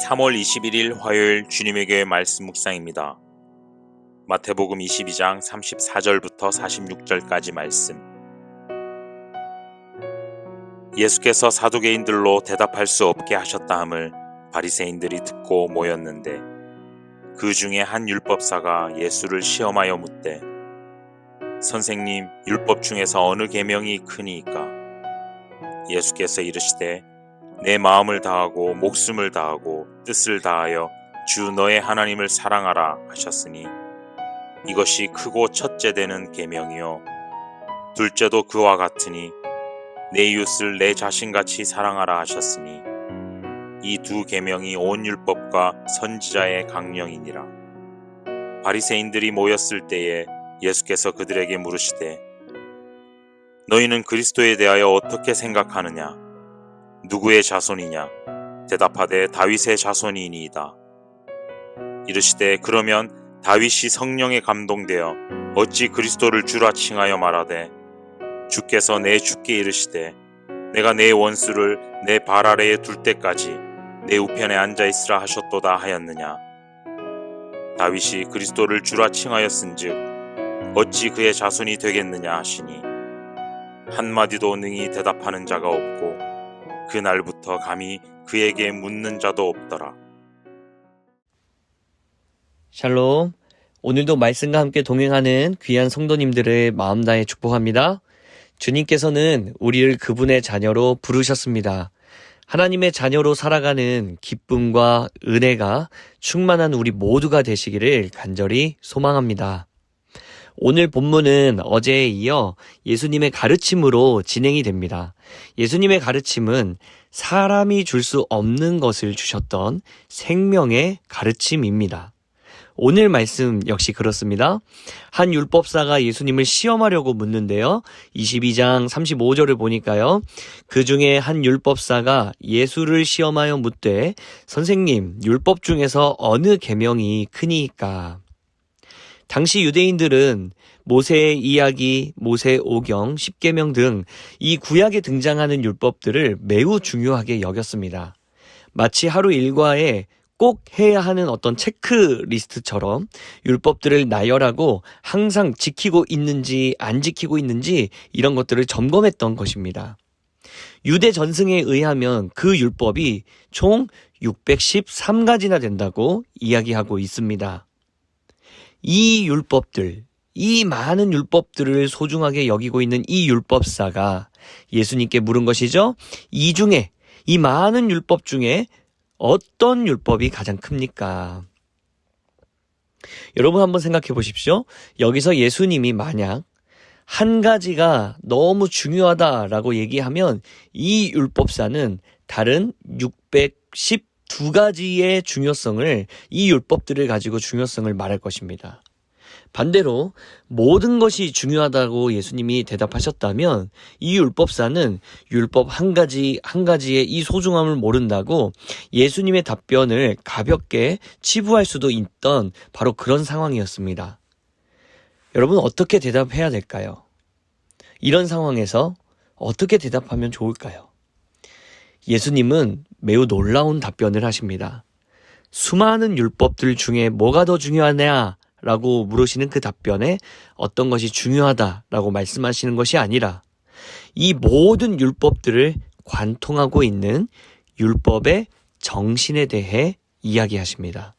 3월 21일 화요일 주님의 교회 말씀 묵상입니다. 마태복음 22장 34절부터 46절까지 말씀. 예수께서 사두개인들로 대답할 수 없게 하셨다 함을 바리새인들이 듣고 모였는데 그 중에 한 율법사가 예수를 시험하여 묻되 선생님, 율법 중에서 어느 계명이 크니이까? 예수께서 이르시되 내 마음을 다하고 목숨을 다하고 뜻을 다하여 주 너의 하나님을 사랑하라 하셨으니 이것이 크고 첫째 되는 계명이요 둘째도 그와 같으니 내 이웃을 내 자신같이 사랑하라 하셨으니 이 두 계명이 온 율법과 선지자의 강령이니라. 바리새인들이 모였을 때에 예수께서 그들에게 물으시되 너희는 그리스도에 대하여 어떻게 생각하느냐? 누구의 자손이냐? 대답하되 다윗의 자손이니이다. 이르시되 그러면 다윗이 성령에 감동되어 어찌 그리스도를 주라 칭하여 말하되 주께서 내 주께 이르시되 내가 내 원수를 내 발 아래에 둘 때까지 내 우편에 앉아있으라 하셨도다 하였느냐? 다윗이 그리스도를 주라 칭하였은즉 어찌 그의 자손이 되겠느냐 하시니 한마디도 능히 대답하는 자가 없고 그날부터 감히 그에게 묻는 자도 없더라. 샬롬. 오늘도 말씀과 함께 동행하는 귀한 성도님들을 마음 다해 축복합니다. 주님께서는 우리를 그분의 자녀로 부르셨습니다. 하나님의 자녀로 살아가는 기쁨과 은혜가 충만한 우리 모두가 되시기를 간절히 소망합니다. 오늘 본문은 어제에 이어 예수님의 가르침으로 진행이 됩니다. 예수님의 가르침은 사람이 줄 수 없는 것을 주셨던 생명의 가르침입니다. 오늘 말씀 역시 그렇습니다. 한 율법사가 예수님을 시험하려고 묻는데요. 22장 35절을 보니까요. 그 중에 한 율법사가 예수를 시험하여 묻되 선생님, 율법 중에서 어느 계명이 크니이까? 당시 유대인들은 모세의 이야기, 모세오경, 십계명 등 이 구약에 등장하는 율법들을 매우 중요하게 여겼습니다. 마치 하루 일과에 꼭 해야 하는 어떤 체크리스트처럼 율법들을 나열하고 항상 지키고 있는지 안 지키고 있는지 이런 것들을 점검했던 것입니다. 유대 전승에 의하면 그 율법이 총 613가지나 된다고 이야기하고 있습니다. 이 율법들, 이 많은 율법들을 소중하게 여기고 있는 이 율법사가 예수님께 물은 것이죠. 이 중에, 이 많은 율법 중에 어떤 율법이 가장 큽니까? 여러분 한번 생각해 보십시오. 여기서 예수님이 만약 한 가지가 너무 중요하다라고 얘기하면 이 율법사는 다른 612가지의 중요성을, 이 율법들을 가지고 중요성을 말할 것입니다. 반대로 모든 것이 중요하다고 예수님이 대답하셨다면 이 율법사는 율법 한 가지 한 가지의 이 소중함을 모른다고 예수님의 답변을 가볍게 치부할 수도 있던 바로 그런 상황이었습니다. 여러분 어떻게 대답해야 될까요? 이런 상황에서 어떻게 대답하면 좋을까요? 예수님은 매우 놀라운 답변을 하십니다. 수많은 율법들 중에 뭐가 더 중요하냐? 라고 물으시는 그 답변에 어떤 것이 중요하다라고 말씀하시는 것이 아니라 이 모든 율법들을 관통하고 있는 율법의 정신에 대해 이야기하십니다.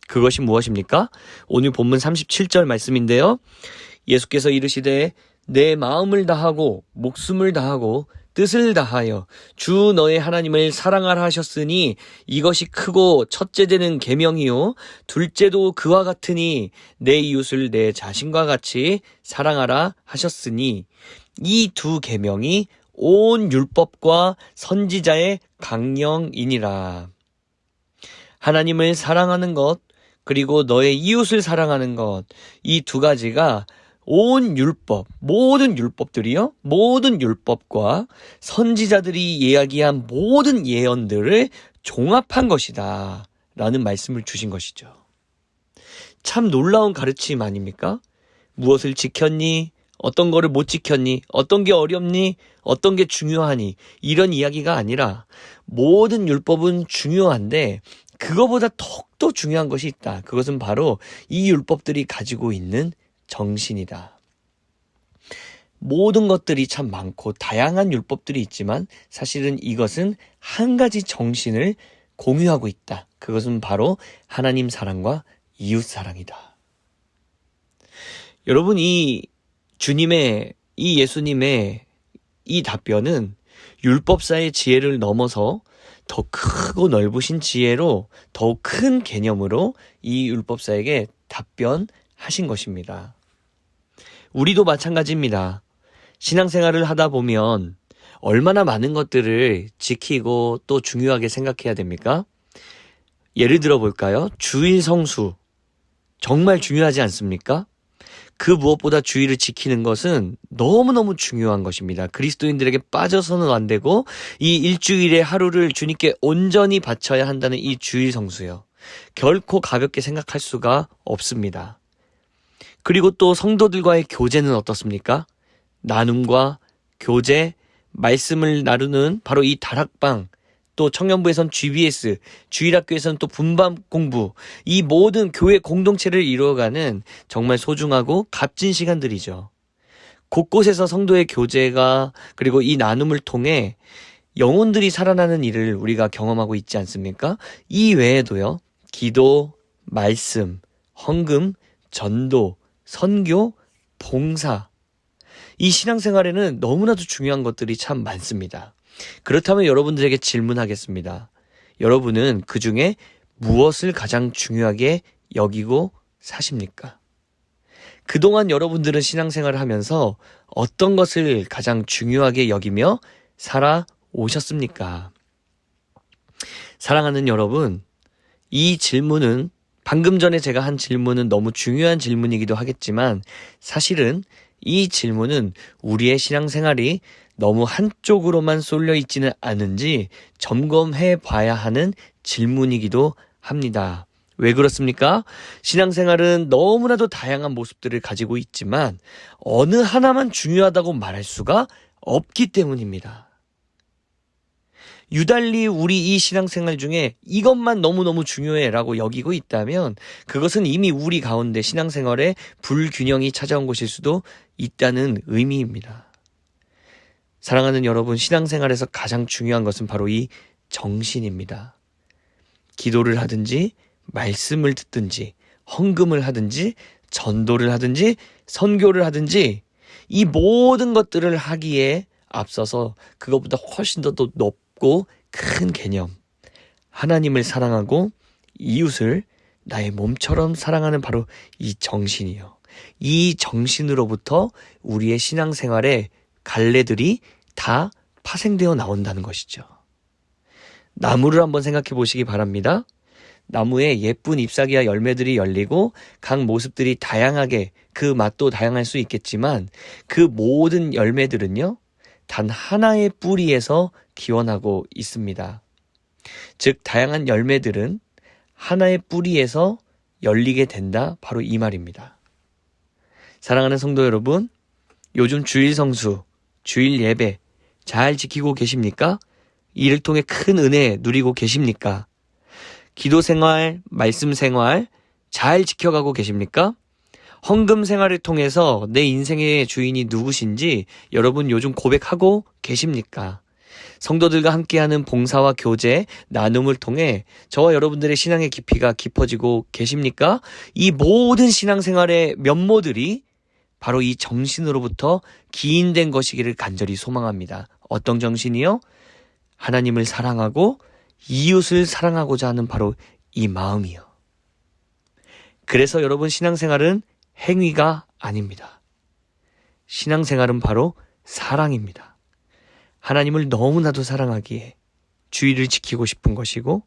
그것이 무엇입니까? 오늘 본문 37절 말씀인데요. 예수께서 이르시되 내 마음을 다하고 목숨을 다하고 뜻을 다하여 주 너의 하나님을 사랑하라 하셨으니 이것이 크고 첫째 되는 계명이요 둘째도 그와 같으니 내 이웃을 내 자신과 같이 사랑하라 하셨으니 이 두 계명이 온 율법과 선지자의 강령이니라. 하나님을 사랑하는 것 그리고 너의 이웃을 사랑하는 것, 이 두 가지가 온 율법, 모든 율법들이요, 모든 율법과 선지자들이 이야기한 모든 예언들을 종합한 것이다 라는 말씀을 주신 것이죠. 참 놀라운 가르침 아닙니까? 무엇을 지켰니? 어떤 거를 못 지켰니? 어떤 게 어렵니? 어떤 게 중요하니? 이런 이야기가 아니라 모든 율법은 중요한데 그거보다 더욱더 중요한 것이 있다. 그것은 바로 이 율법들이 가지고 있는 정신이다. 모든 것들이 참 많고 다양한 율법들이 있지만 사실은 이것은 한 가지 정신을 공유하고 있다. 그것은 바로 하나님 사랑과 이웃 사랑이다. 여러분, 이 예수님의 이 답변은 율법사의 지혜를 넘어서 더 크고 넓으신 지혜로 더욱 큰 개념으로 이 율법사에게 답변하신 것입니다. 우리도 마찬가지입니다. 신앙생활을 하다 보면 얼마나 많은 것들을 지키고 또 중요하게 생각해야 됩니까? 예를 들어 볼까요? 주일 성수. 정말 중요하지 않습니까? 그 무엇보다 주일을 지키는 것은 너무너무 중요한 것입니다. 그리스도인들에게 빠져서는 안 되고 이 일주일의 하루를 주님께 온전히 바쳐야 한다는 이 주일 성수요. 결코 가볍게 생각할 수가 없습니다. 그리고 또 성도들과의 교제는 어떻습니까? 나눔과 교제, 말씀을 나누는 바로 이 다락방, 또 청년부에선 GBS, 주일학교에서는 또 분반 공부, 이 모든 교회 공동체를 이루어가는 정말 소중하고 값진 시간들이죠. 곳곳에서 성도의 교제가 그리고 이 나눔을 통해 영혼들이 살아나는 일을 우리가 경험하고 있지 않습니까? 이 외에도요, 기도, 말씀, 헌금, 전도, 선교, 봉사, 이 신앙생활에는 너무나도 중요한 것들이 참 많습니다. 그렇다면 여러분들에게 질문하겠습니다. 여러분은 그 중에 무엇을 가장 중요하게 여기고 사십니까? 그동안 여러분들은 신앙생활을 하면서 어떤 것을 가장 중요하게 여기며 살아오셨습니까? 사랑하는 여러분, 이 질문은 방금 전에 제가 한 질문은 너무 중요한 질문이기도 하겠지만 사실은 이 질문은 우리의 신앙생활이 너무 한쪽으로만 쏠려 있지는 않은지 점검해 봐야 하는 질문이기도 합니다. 왜 그렇습니까? 신앙생활은 너무나도 다양한 모습들을 가지고 있지만 어느 하나만 중요하다고 말할 수가 없기 때문입니다. 유달리 우리 이 신앙생활 중에 이것만 너무너무 중요해라고 여기고 있다면 그것은 이미 우리 가운데 신앙생활에 불균형이 찾아온 것일 수도 있다는 의미입니다. 사랑하는 여러분, 신앙생활에서 가장 중요한 것은 바로 이 정신입니다. 기도를 하든지 말씀을 듣든지 헌금을 하든지 전도를 하든지 선교를 하든지 이 모든 것들을 하기에 앞서서 그것보다 훨씬 더 높고 큰 개념, 하나님을 사랑하고 이웃을 나의 몸처럼 사랑하는 바로 이 정신이요. 이 정신으로부터 우리의 신앙생활의 갈래들이 다 파생되어 나온다는 것이죠. 나무를 한번 생각해 보시기 바랍니다. 나무에 예쁜 잎사귀와 열매들이 열리고 각 모습들이 다양하게 그 맛도 다양할 수 있겠지만 그 모든 열매들은요, 단 하나의 뿌리에서 기원하고 있습니다. 즉 다양한 열매들은 하나의 뿌리에서 열리게 된다, 바로 이 말입니다. 사랑하는 성도 여러분, 요즘 주일 성수, 주일 예배 잘 지키고 계십니까? 이를 통해 큰 은혜 누리고 계십니까? 기도 생활, 말씀 생활 잘 지켜가고 계십니까? 헌금 생활을 통해서 내 인생의 주인이 누구신지 여러분 요즘 고백하고 계십니까? 성도들과 함께하는 봉사와 교제, 나눔을 통해 저와 여러분들의 신앙의 깊이가 깊어지고 계십니까? 이 모든 신앙생활의 면모들이 바로 이 정신으로부터 기인된 것이기를 간절히 소망합니다. 어떤 정신이요? 하나님을 사랑하고 이웃을 사랑하고자 하는 바로 이 마음이요. 그래서 여러분, 신앙생활은 행위가 아닙니다. 신앙생활은 바로 사랑입니다. 하나님을 너무나도 사랑하기에 주의를 지키고 싶은 것이고,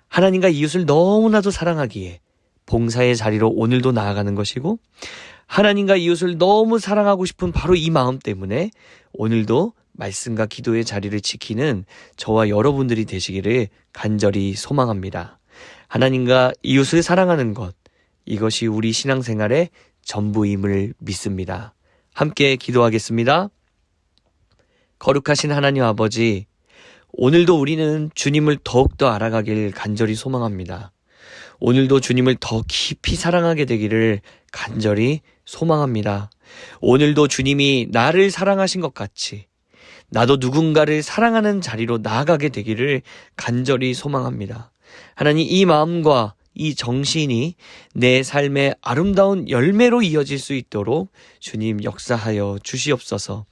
하나님과 이웃을 너무나도 사랑하기에 봉사의 자리로 오늘도 나아가는 것이고, 하나님과 이웃을 너무 사랑하고 싶은 바로 이 마음 때문에 오늘도 말씀과 기도의 자리를 지키는 저와 여러분들이 되시기를 간절히 소망합니다. 하나님과 이웃을 사랑하는 것, 이것이 우리 신앙생활의 전부임을 믿습니다. 함께 기도하겠습니다. 거룩하신 하나님 아버지, 오늘도 우리는 주님을 더욱더 알아가길 간절히 소망합니다. 오늘도 주님을 더 깊이 사랑하게 되기를 간절히 소망합니다. 오늘도 주님이 나를 사랑하신 것 같이 나도 누군가를 사랑하는 자리로 나아가게 되기를 간절히 소망합니다. 하나님, 이 마음과 이 정신이 내 삶의 아름다운 열매로 이어질 수 있도록 주님 역사하여 주시옵소서.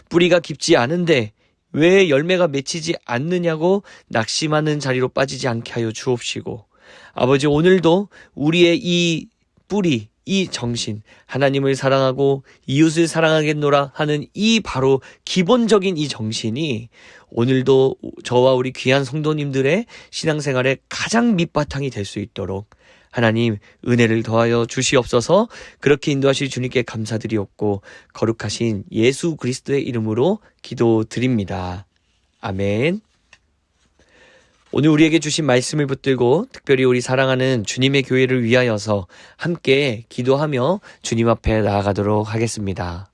뿌리가 깊지 않은데 왜 열매가 맺히지 않느냐고 낙심하는 자리로 빠지지 않게 하여 주옵시고, 아버지, 오늘도 우리의 이 뿌리, 이 정신, 하나님을 사랑하고 이웃을 사랑하겠노라 하는 이 바로 기본적인 이 정신이 오늘도 저와 우리 귀한 성도님들의 신앙생활의 가장 밑바탕이 될 수 있도록 하나님 은혜를 더하여 주시옵소서. 그렇게 인도하실 주님께 감사드리옵고 거룩하신 예수 그리스도의 이름으로 기도드립니다. 아멘. 오늘 우리에게 주신 말씀을 붙들고 특별히 우리 사랑하는 주님의 교회를 위하여서 함께 기도하며 주님 앞에 나아가도록 하겠습니다.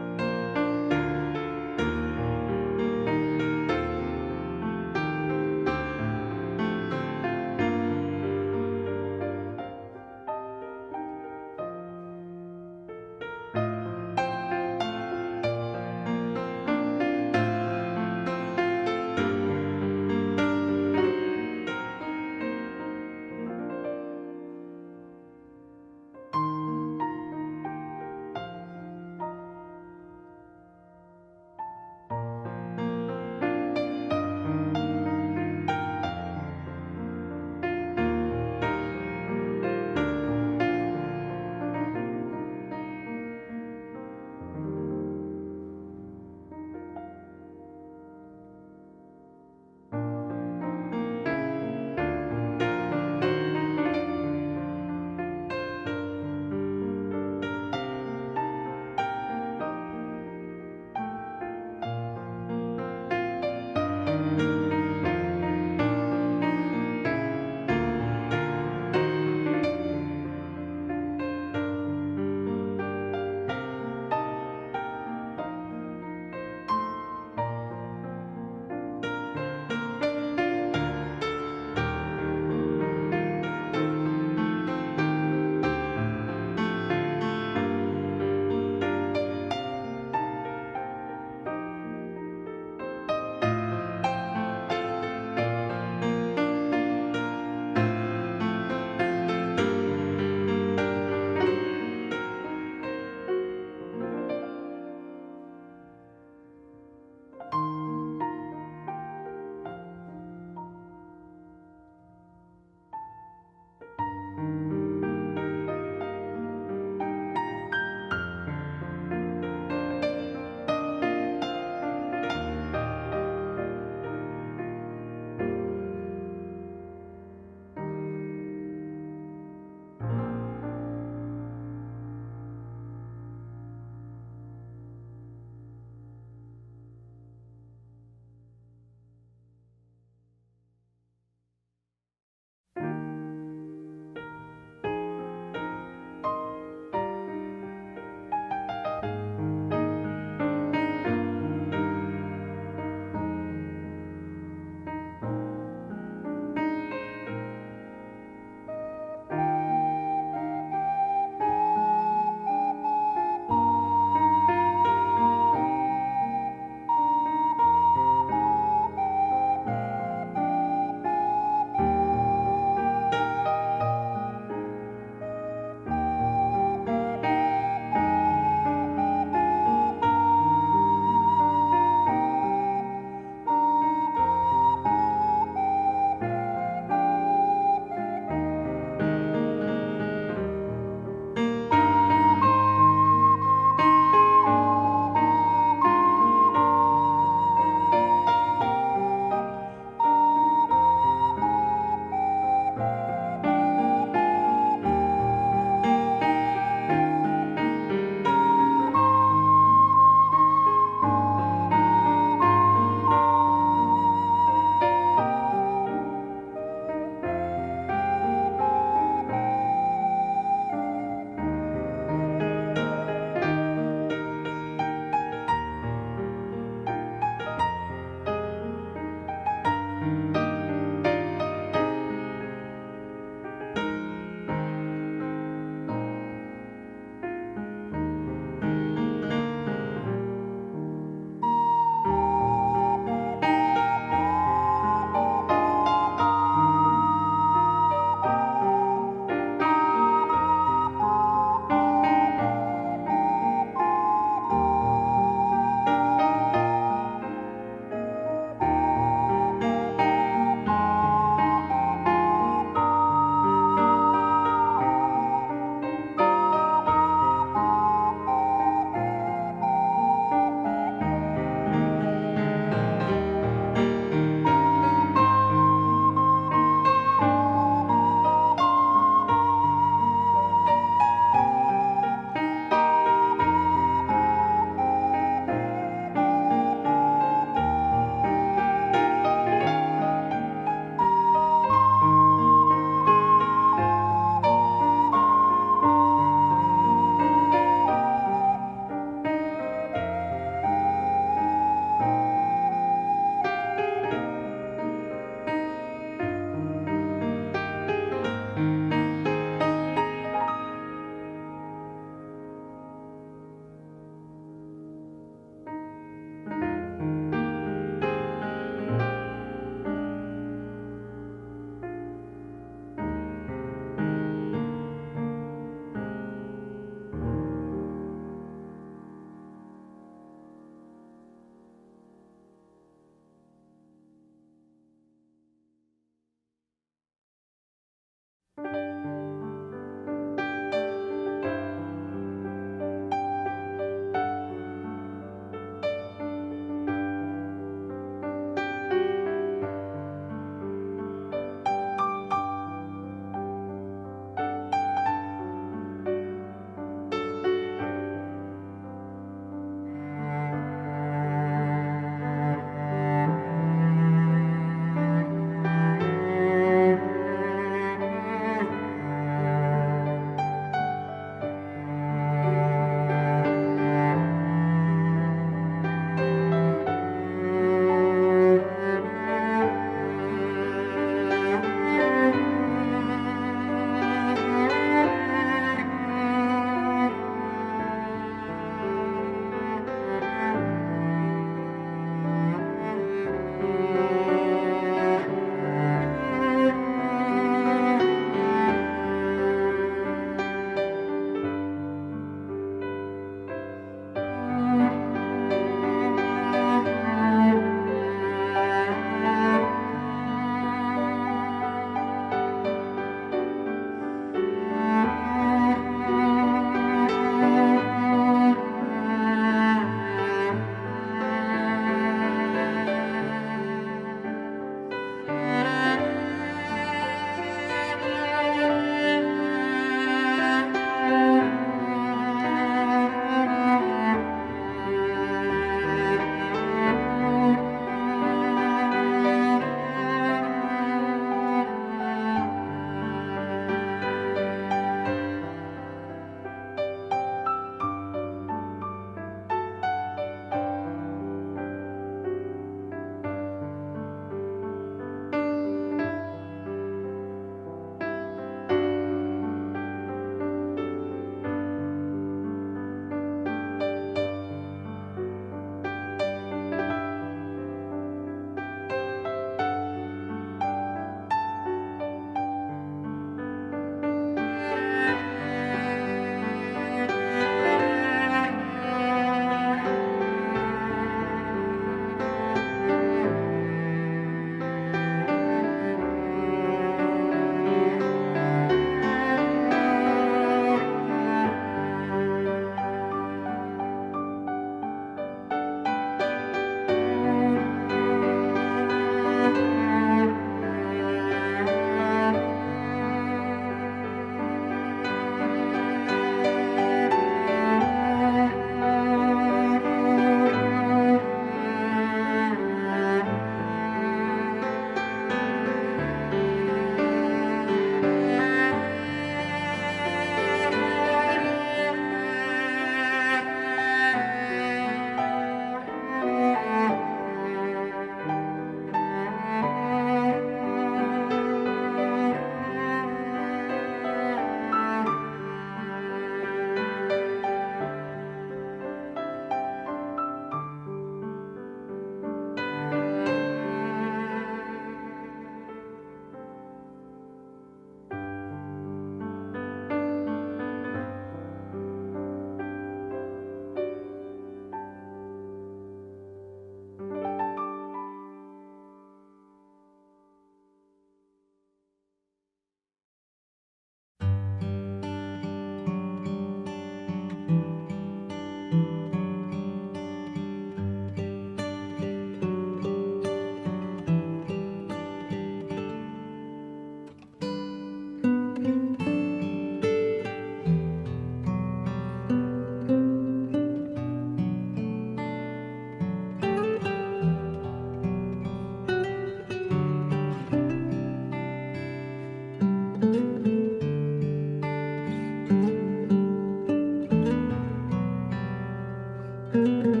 율법사는